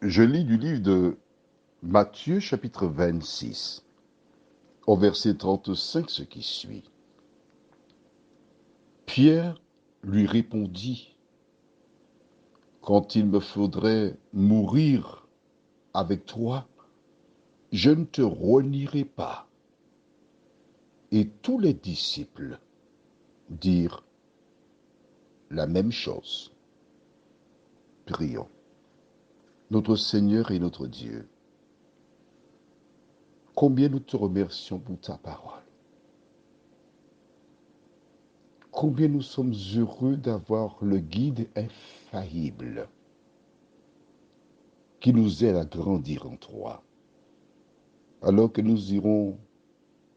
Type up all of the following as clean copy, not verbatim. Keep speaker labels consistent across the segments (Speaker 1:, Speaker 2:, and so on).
Speaker 1: Je lis du livre de Matthieu chapitre 26, au verset 35 ce qui suit. Pierre lui répondit, quand il me faudrait mourir avec toi, je ne te renierai pas. Et tous les disciples dirent la même chose. Prions. Notre Seigneur et notre Dieu, combien nous te remercions pour ta parole. Combien nous sommes heureux d'avoir le guide infaillible qui nous aide à grandir en toi. Alors que nous irons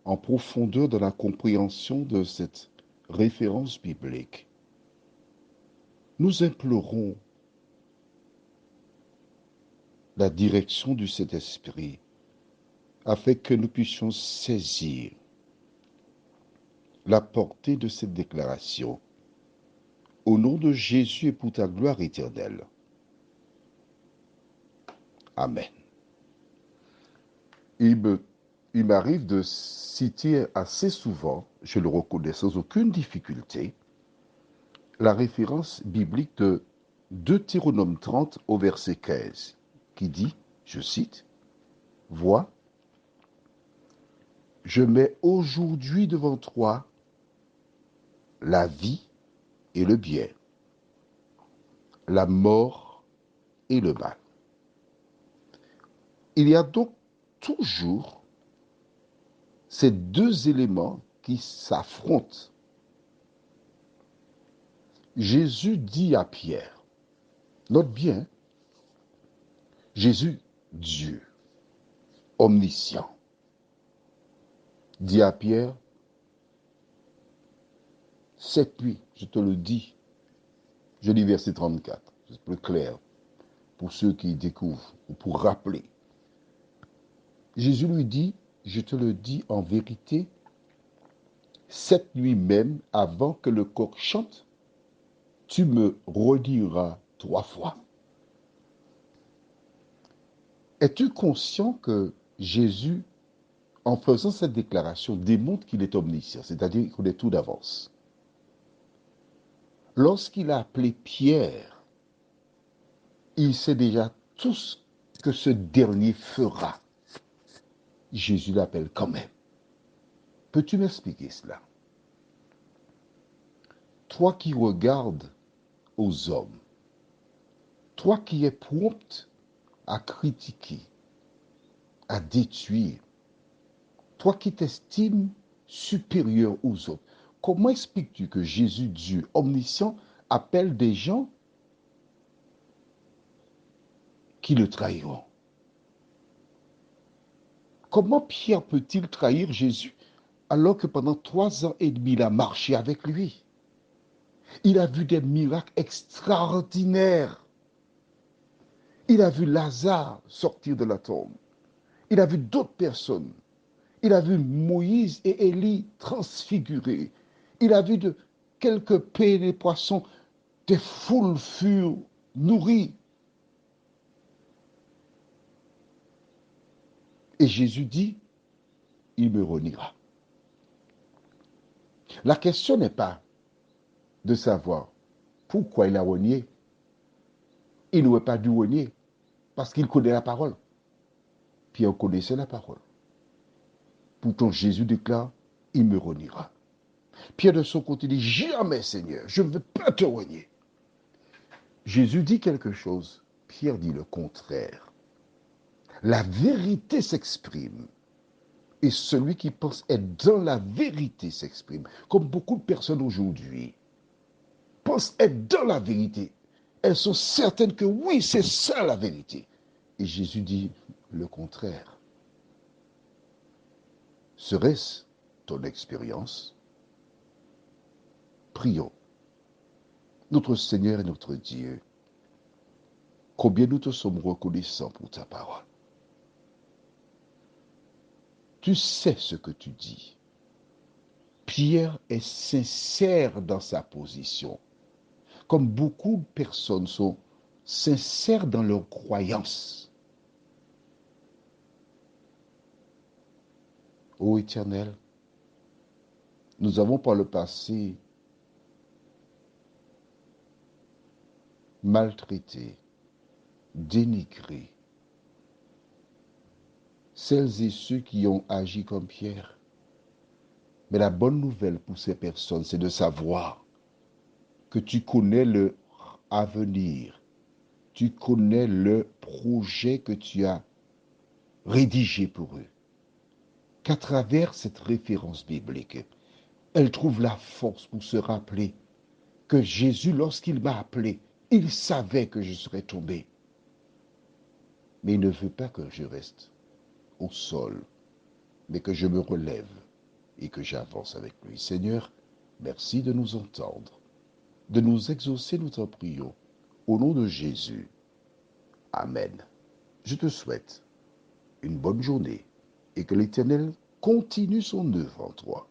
Speaker 1: en profondeur dans la compréhension de cette référence biblique, nous implorons la direction du Saint-Esprit afin que nous puissions saisir la portée de cette déclaration. Au nom de Jésus et pour ta gloire éternelle. Amen. Il m'arrive de citer assez souvent, je le reconnais sans aucune difficulté, la référence biblique de Deutéronome 30 au verset 15, qui dit, je cite, « Vois, je mets aujourd'hui devant toi la vie et le bien, la mort et le mal. » Il y a donc toujours ces deux éléments qui s'affrontent. Jésus dit à Pierre, note bien, Jésus, Dieu, omniscient, dit à Pierre, cette nuit, je te le dis, je lis verset 34, c'est plus clair pour ceux qui découvrent ou pour rappeler. Jésus lui dit, je te le dis en vérité, cette nuit même, avant que le coq chante, tu me rediras 3 fois. Es-tu conscient que Jésus, en faisant cette déclaration, démontre qu'il est omniscient, c'est-à-dire qu'il connaît tout d'avance? Lorsqu'il a appelé Pierre, il sait déjà tout ce que ce dernier fera. Jésus l'appelle quand même. Peux-tu m'expliquer cela? Toi qui regardes aux hommes, toi qui es prompt à critiquer, à détruire, toi qui t'estimes supérieur aux autres, comment expliques-tu que Jésus, Dieu omniscient, appelle des gens qui le trahiront? Comment Pierre peut-il trahir Jésus alors que pendant 3 ans et demi, il a marché avec lui? Il a vu des miracles extraordinaires. Il a vu Lazare sortir de la tombe. Il a vu d'autres personnes. Il a vu Moïse et Élie transfigurés. Il a vu de quelques pains et des poissons, des foules furent nourries. Et Jésus dit, il me reniera. La question n'est pas de savoir pourquoi il a renié. Il n'aurait pas dû renier parce qu'il connaît la parole. Pierre connaissait la parole. Pourtant, Jésus déclare, il me reniera. Pierre de son côté dit, jamais Seigneur, je ne veux pas te renier. Jésus dit quelque chose, Pierre dit le contraire. La vérité s'exprime. Et celui qui pense être dans la vérité s'exprime. Comme beaucoup de personnes aujourd'hui pensent être dans la vérité. Elles sont certaines que oui, c'est ça la vérité. Et Jésus dit le contraire. Serait-ce ton expérience? Prions. Notre Seigneur et notre Dieu, combien nous te sommes reconnaissants pour ta parole. Tu sais ce que tu dis. Pierre est sincère dans sa position. Comme beaucoup de personnes sont sincères dans leur croyance. Ô Éternel, nous avons par le passé maltraité, dénigré celles et ceux qui ont agi comme Pierre. Mais la bonne nouvelle pour ces personnes, c'est de savoir que tu connais leur avenir, tu connais le projet que tu as rédigé pour eux. Qu'à travers cette référence biblique, elles trouvent la force pour se rappeler que Jésus, lorsqu'il m'a appelé, il savait que je serais tombé. Mais il ne veut pas que je reste au sol, mais que je me relève et que j'avance avec lui. Seigneur, merci de nous entendre, de nous exaucer, nous t'en prions. Au nom de Jésus. Amen. Je te souhaite une bonne journée et que l'Éternel continue son œuvre en toi.